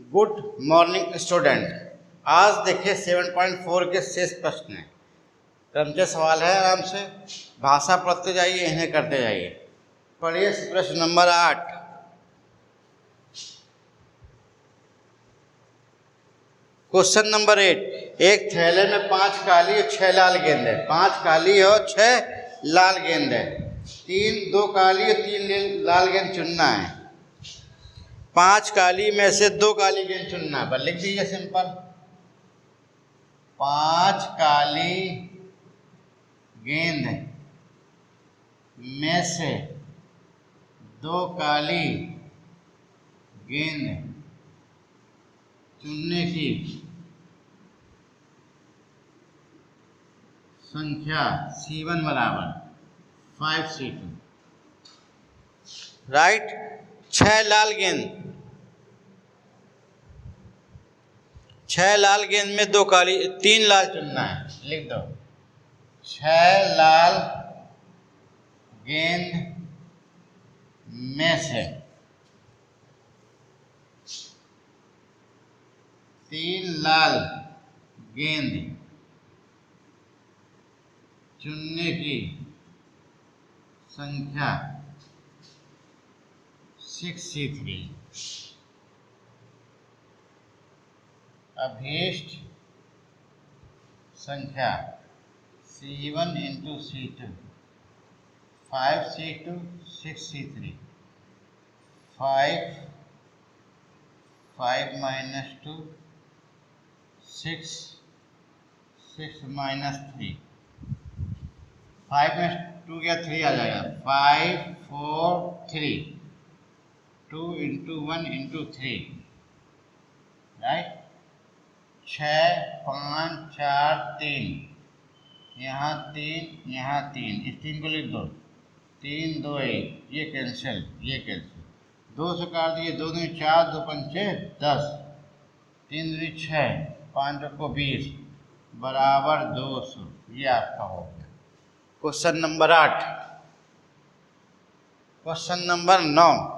Good morning student. आज देखिए 7.4 के शेष प्रश्न हैं। क्रमचय सवाल है, आराम से भाषा पढ़ते जाइए, इन्हें करते जाइए। पढ़िए प्रश्न नंबर 8। Question number 8। एक थैले में 5 काली और 6 लाल गेंद है। 5 काली और 6 लाल गेंद है। 2 काली और 3 लाल गेंद चुनना है। 5 काली में से 2 काली गेंद चुनना है। पर लिख दीजिए सिंपल। 5 काली गेंद में से 2 काली गेंद चुनने की संख्या C1 बराबर 5C2। राइट। 6 लाल गेंद, 6 लाल गेंद में 2 काली, 3 लाल चुनना है। लिख दो 6 लाल गेंद में से 3 लाल गेंद चुनने की संख्या 6C3। अभीष्ट संख्या C1 into C2 5C2 6C3। 5 minus 2 6 6 minus 3। 5 में 2 गया 3 आ जाएगा। 5 4 3 2 इंटू 1 इंटू 3। राइट। 6 5 4 3, यहाँ 3 यहाँ 3, इस 3 को लिख दो। 3 2 1, ये कैंसिल, ये कैंसिल। 2 से काट दिए, 2 दूनी 4, 2 पंचे 10, 3 दूनी 6, 5 को 20 बराबर 200। ये आपका हो गया क्वेश्चन नंबर 8। Question number 9।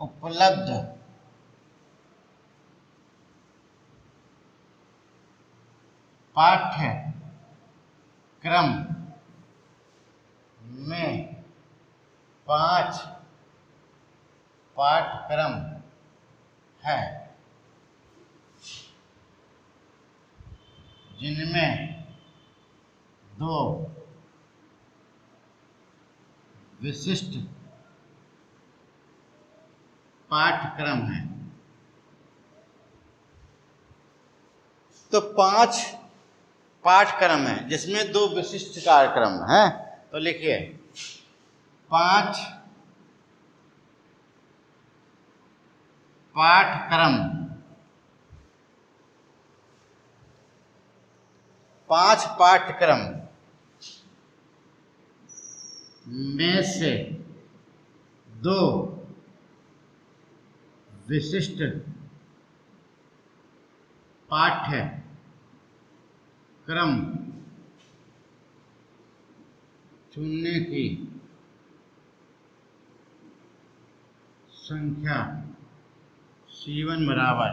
उपलब्ध पाठ्यक्रम में 5 पाठ्यक्रम है, जिनमें 2 विशिष्ट पाठ्यक्रम है। तो 5 पाठ्यक्रम है जिसमें 2 विशिष्ट कार्यक्रम हैं। तो लिखिए 5 पाठ्यक्रम, 5 पाठ्यक्रम में से 2 विशिष्ट पाठ्यक्रम चुनने की संख्या C1 बराबर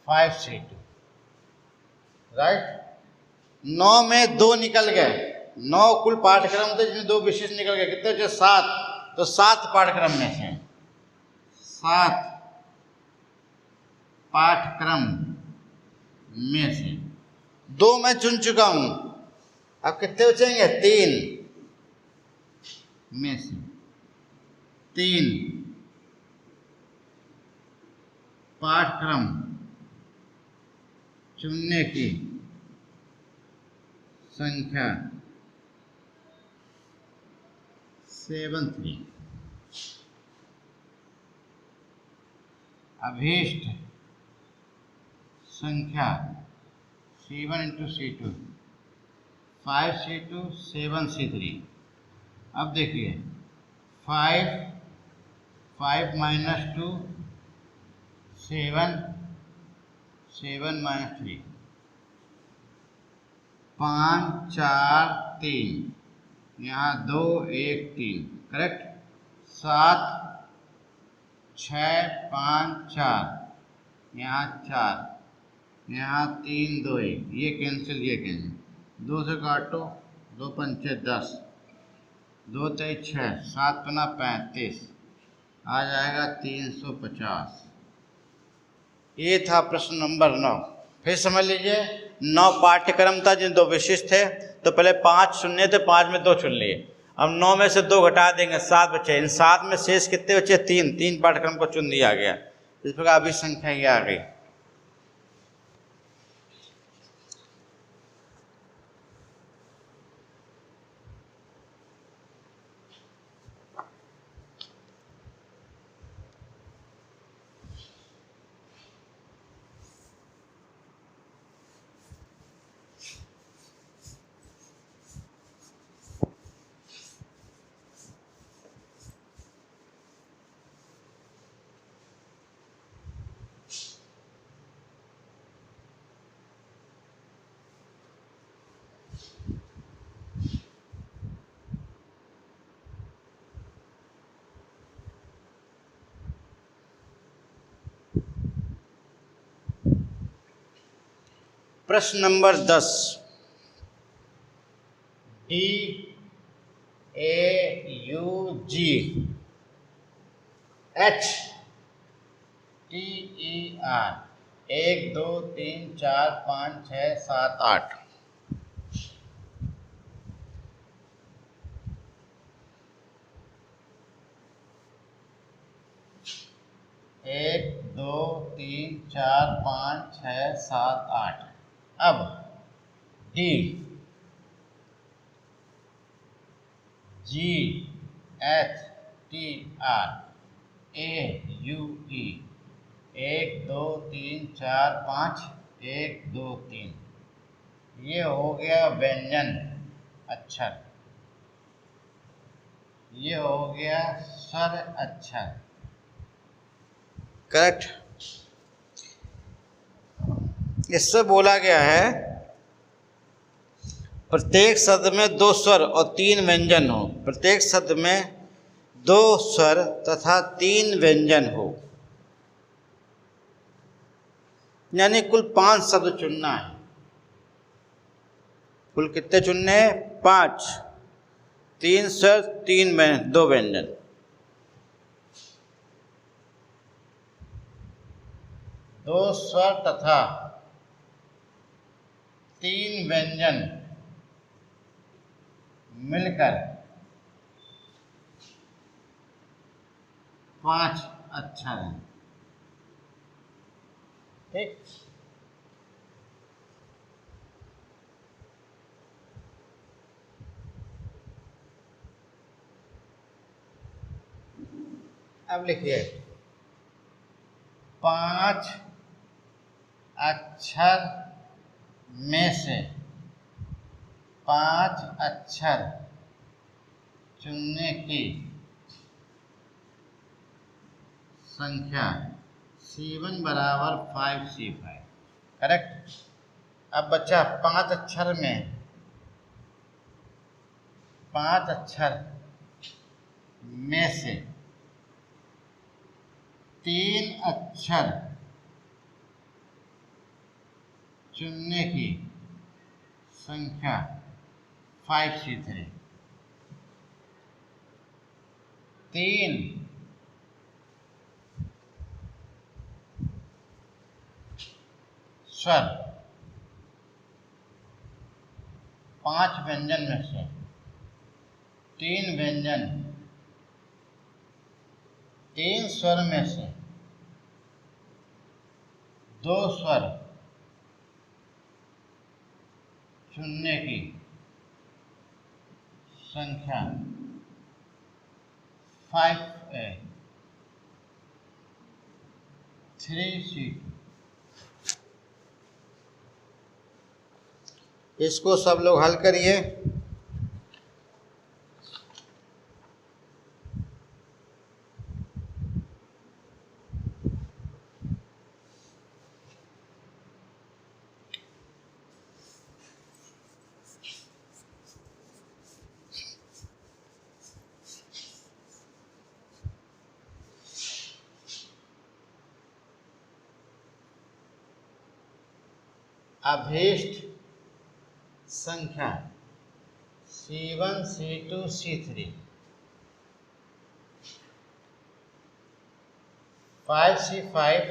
5C2। राइट। 9 में 2 निकल गए। 9 कुल पाठ्यक्रम थे जिसमें 2 विशिष्ट निकल गए। कितने थे? 7। तो 7 पाठ्यक्रम में से 7 पाठ्यक्रम में से 2 मैं चुन चुका हूं। अब कितने बचेंगे? 3 में से 3 पाठ्यक्रम चुनने की संख्या 7 अभीष्ट संख्या C1 into C2, 5C2 7C3। अब देखिए 5 माइनस 2 7, 7 माइनस 3, 5 4 3, यहाँ 2 1 3, करेक्ट। 7 6 5 4, यहाँ 4, यहाँ 3 2 1, ये कैंसिल, ये कैंसिल, 2 से काटो, 2 पंचे 10, 2 तेईस 6, 7 पना 35, आ जाएगा 350। ये था प्रश्न नंबर 9। फिर समझ लीजिए 9 पाठ्यक्रम था जिन 2 विशिष्ट थे, तो पहले 5 शून्य थे, 5 में 2 चुन लिए। अब 9 में से 2 घटा देंगे, 7 बचे। इन 7 में शेष कितने बचे? 3 पाठ्यक्रम को चुन दिया गया। इस प्रकार अभी संख्या ये आ गई। प्रश्न नंबर 10, DAUGHTER 1 2 3 4 5 6 7 8। 1 2 3 4 5 6 7 8। अब D GHTR AUE 1 2 3 4 5 1 2 3, ये हो गया व्यंजन अक्षर, ये हो गया स्वर अक्षर, करेक्ट। इससे बोला गया है प्रत्येक शब्द में 2 स्वर और 3 व्यंजन हो। प्रत्येक शब्द में 2 स्वर तथा 3 व्यंजन हो, यानी कुल 5 शब्द चुनना है। कुल कितने चुनने हैं? 5। 3 स्वर, 2 व्यंजन। दो स्वर तथा 3 व्यंजन मिलकर 5 अक्षर हैं, ठीक। अब लिखिए 5 अक्षर में से 5 अक्षर चुनने की संख्या C1 बराबर 5C5, करेक्ट। अब बच्चा 5 अक्षर में 5 अक्षर में से 3 अक्षर चुनने की संख्या 5C3। 3 स्वर 5 व्यंजन में से 3 व्यंजन, 3 स्वर में से 2 स्वर चुनने की संख्या 3C2। इसको सब लोग हल करिए। अभीष्ट संख्या C1 C2 C3 5C5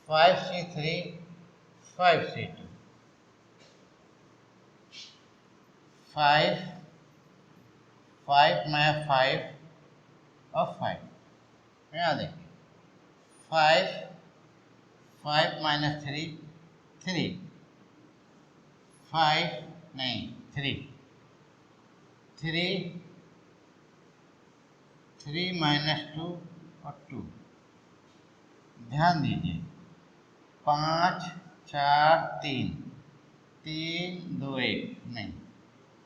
5C3 5C2 5 5 में 5 और 5 यहाँ देखिए 5 5 माइनस 3 3 5 नहीं 3 3 3 माइनस 2 और 2। ध्यान दीजिए 5 4 3 3 2 1 नहीं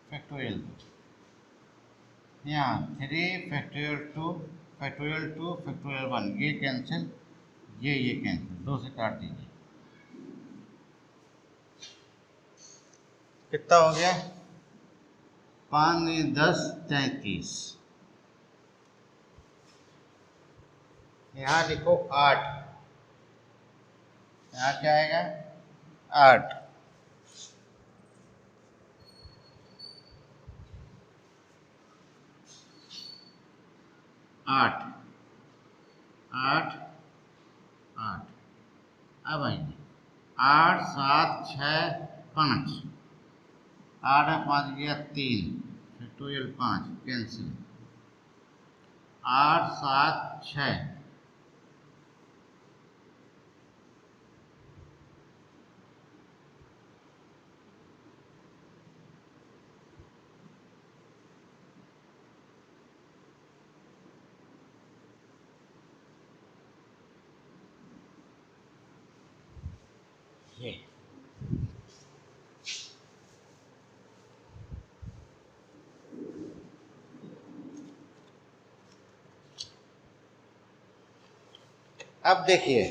फैक्टोरियल 2 यहाँ 3 फैक्टोरियल 2 फैक्टोरियल 2 फैक्टोरियल 1 ये कैंसिल ये कैंसिल 2 से काट दीजिए। कितना हो गया 5 10 33। यहाँ लिखो 8 यहाँ क्या आएगा 8 8 8 8। अब आइए 8 7 6 5 8 में 5 गया 3 फैक्टोरियल 5 कैंसिल 8 7 6 ये अब देखिए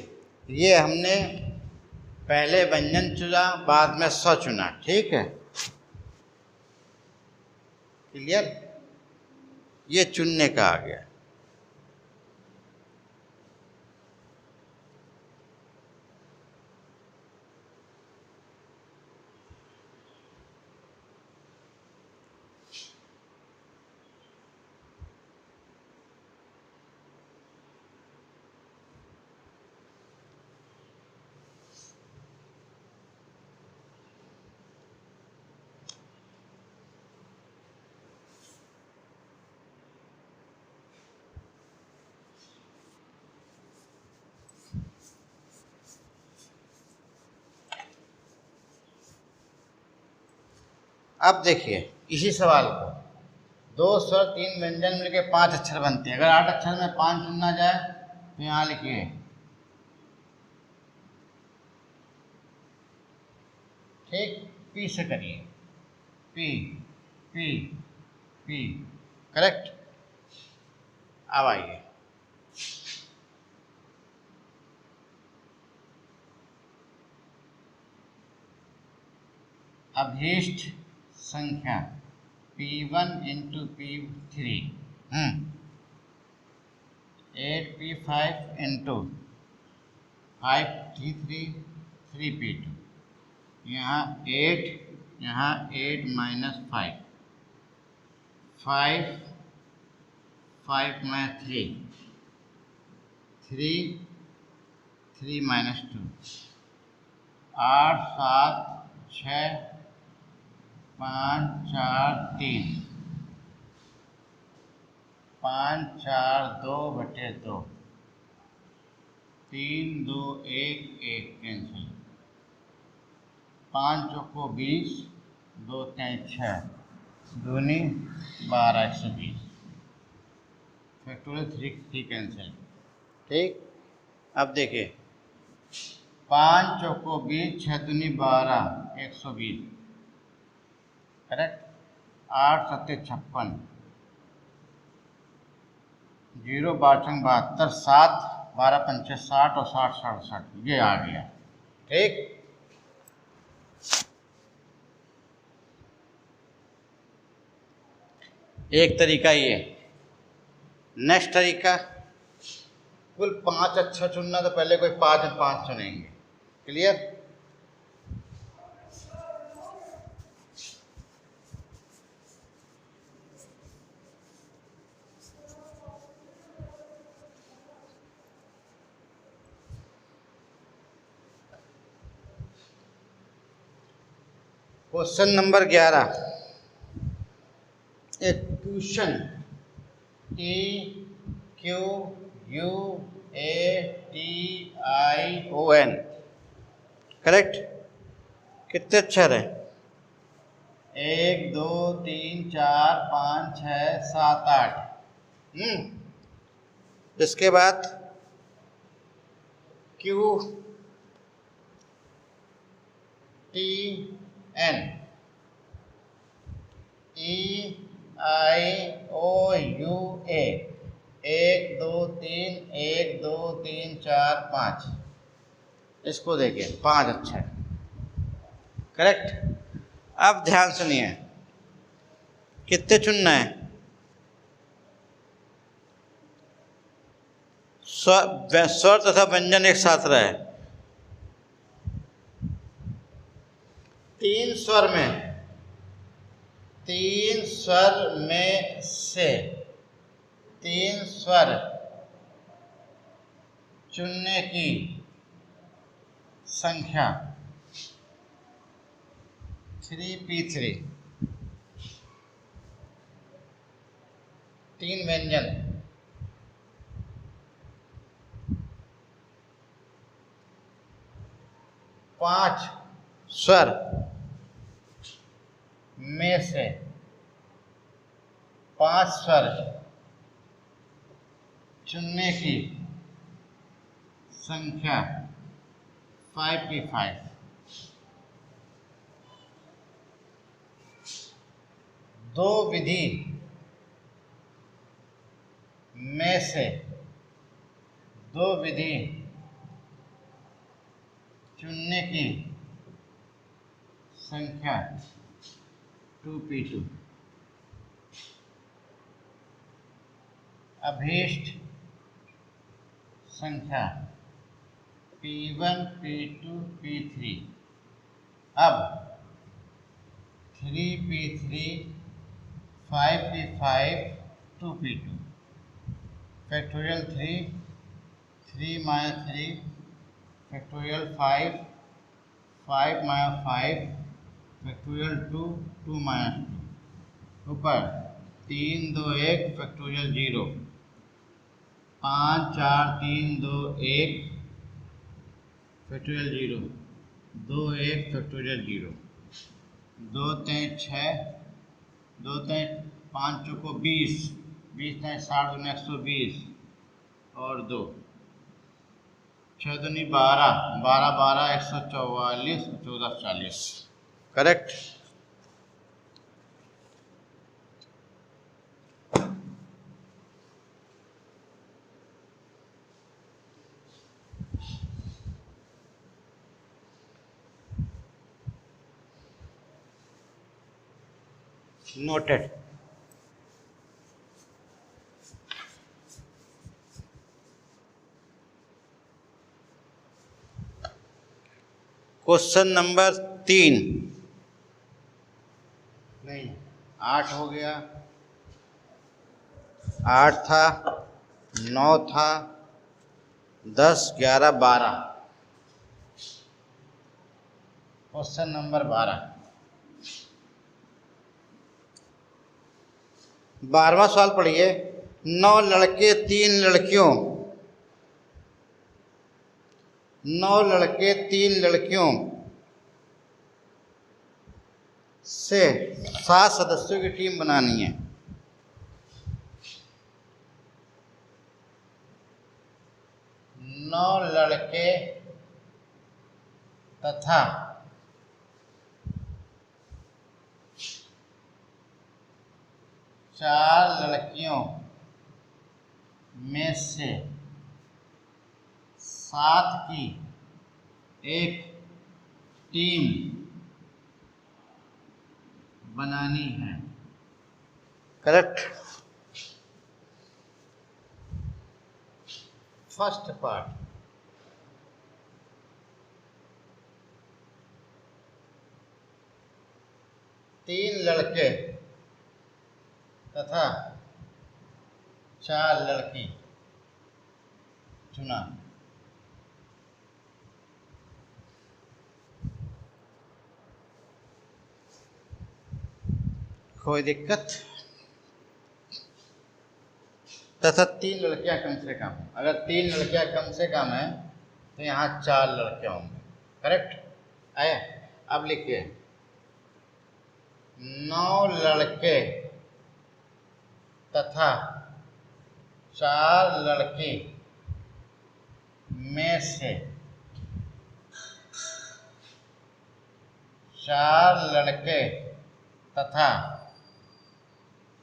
ये हमने पहले व्यंजन चुना बाद में स चुना, ठीक है क्लियर। ये चुनने का आ गया। अब देखिए इसी सवाल को 2 स्वर 3 व्यंजन मिलके 5 अक्षर बनते हैं। अगर 8 अक्षर में 5 चुनना जाए तो यहाँ लिखिए ठीक पी से करिए पी पी पी करेक्ट। अब आइए अभीष्ट संख्या P1 into P3 8P5 into 5T3 3P2 यहाँ 8 माइनस 5 5 5 में 3 3 माइनस 2 8 7 6 5 4 3 5 4 2 बटे 2 3 2 1 1 कैंसिल 5 चौको 20 2 3 6 दूनी 12 120 फैक्टोरियल 3 कैंसिल ठीक। अब देखिए 5 चौको 20 6 दूनी 12 120, करेक्ट। 8 सत्ते 56, 0 12 72, 7 12 पंचे 60 और 60 67, ये आ गया। ठीक, एक तरीका ये। नेक्स्ट तरीका, कुल 5 अच्छा चुनना, तो पहले कोई 5 में 5 चुनेंगे। क्लियर? क्वेश्चन नंबर 11, ए क्वेश्चन TQUATION, करेक्ट। कितने अक्षर है? 1 2 3 4 5 6 7 8। इसके बाद QTN EIOUA, 1 2 3 1 2 3 4 5। इसको देखिए, 5 अच्छा है, करेक्ट। अब ध्यान सुनिए, कितने चुनना है? स्वर तथा व्यंजन एक साथ रहे। 3 स्वर में से 3 स्वर चुनने की संख्या 3p3। 3 व्यंजन, 5 स्वर में से 5 स्वर चुनने की संख्या 5p5। 2 विधि में से 2 विधि चुनने की संख्या 2p2। अभीष्ट संख्या p1 p2 p3। अब 3p3 5p5 2p2 factorial 3 3 minus 3 factorial 5 5 minus 5 factorial 2 2 minus 2। ऊपर 3 2 1 फैक्टोरियल 0, 5 4 3 2 1 फैक्टोरियल 0, 2 1 फैक्टोरियल 0, 2 3 6, 2 3 5 चौको 20, 20 3 60 दूनी 120 और 2 6 दूनी 12, 12 12 144, 14 40, करेक्ट। नोटेड। क्वेश्चन नंबर 3, नहीं 8 हो गया, 8 था, 9 था, 10 11 12। क्वेश्चन नंबर 12, 12वां सवाल पढ़िए। 9 लड़के 3 लड़कियों, 9 लड़के 3 लड़कियों से 7 सदस्यों की टीम बनानी है। 9 लड़के तथा 4 लड़कियों में से 7 की एक टीम बनानी है। करेक्ट। फर्स्ट पार्ट, तीन लड़के तथा 4 लड़की चुना। कोई दिक्कत? तथा 3 लड़कियां कम से कम। अगर 3 लड़कियां कम से कम है तो यहाँ 4 लड़के होंगे। करेक्ट आया? अब लिखिए 9 लड़के तथा 4 लड़की में से 4 लड़के तथा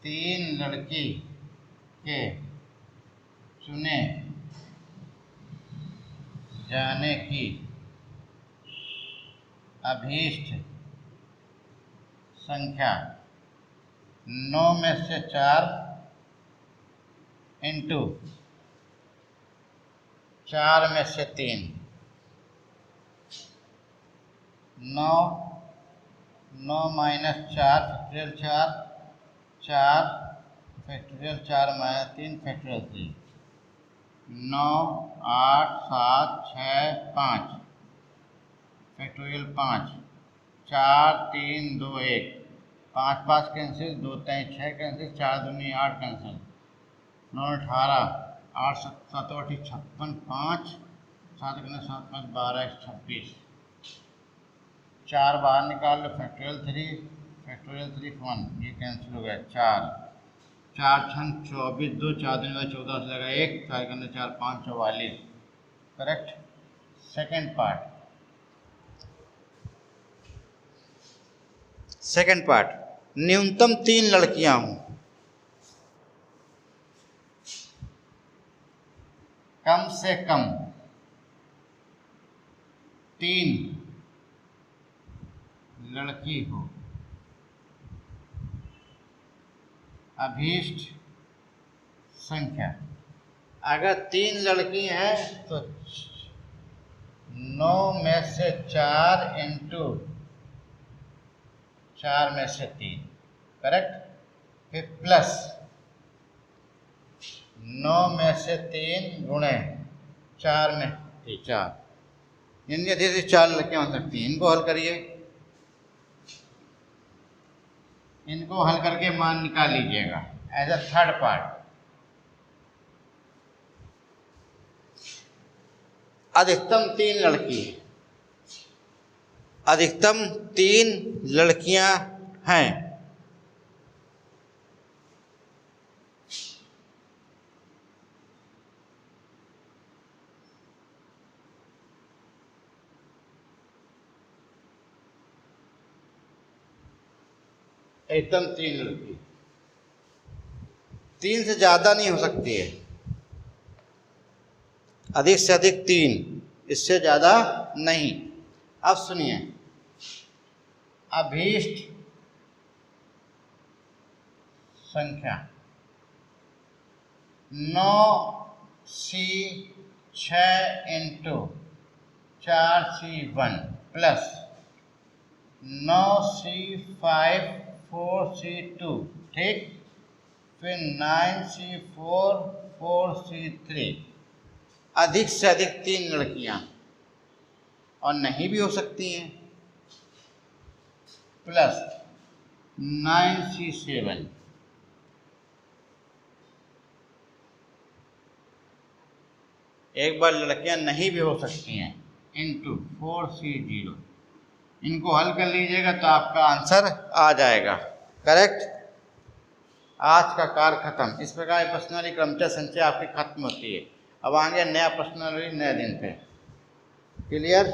3 लड़की के चुने जाने की अभीष्ट संख्या 9 में से 4 इंटू 4 में से 3, 9 minus 4 factorial 4, 4 factorial 4 minus 3 factorial 3, 9 8 7 6 5 factorial 5, 4 3 2 1, 5 5 cancel, 2 3 6 cancel, 4 दूनी 8 कैंसिल, 9 18, 8 7 8 56, 5 7 7 5 12 26, 4 बाहर निकाल लो, फैक्टोरियल 3 1, ये कैंसिल हो गया, 4 4 6 24, 2 4 दिन 14 से लगा 1, 4 करने 4 5 44। करेक्ट। सेकेंड पार्ट, न्यूनतम 3 लड़कियां हों, कम से कम 3 लड़की हो, अभीष्ट संख्या। अगर 3 लड़की हैं तो 9 में से 4 इंटू 4 में से 3। करेक्ट। फिर प्लस 9 में से 3 गुणे 4 में 4, इनके धीरे 4 लड़कियां हो सकती हैं। इनको हल करिए, इनको हल करके मान निकाल लीजिएगा। एज अ थर्ड पार्ट, अधिकतम 3 लड़की, अधिकतम 3 लड़कियां हैं। एकदम 3 लड़की, 3 से ज्यादा नहीं हो सकती है, अधिक से अधिक 3, इससे ज्यादा नहीं। अब सुनिए, अभीष्ट संख्या 9C 6 into 4C1 plus 9C 5 4C2, ठीक। फिर 9C4 4C3, अधिक से अधिक 3 लड़कियां, और नहीं भी हो सकती हैं, प्लस 9C7, एक बार लड़कियां नहीं भी हो सकती हैं, इंटू 4C0। इनको हल कर लीजिएगा तो आपका आंसर आ जाएगा। करेक्ट। आज का कार्य खत्म। इस प्रकार प्रश्नावली क्रमचय संचय आपकी खत्म होती है। अब आगे नया प्रश्नावली नए दिन पे। क्लियर।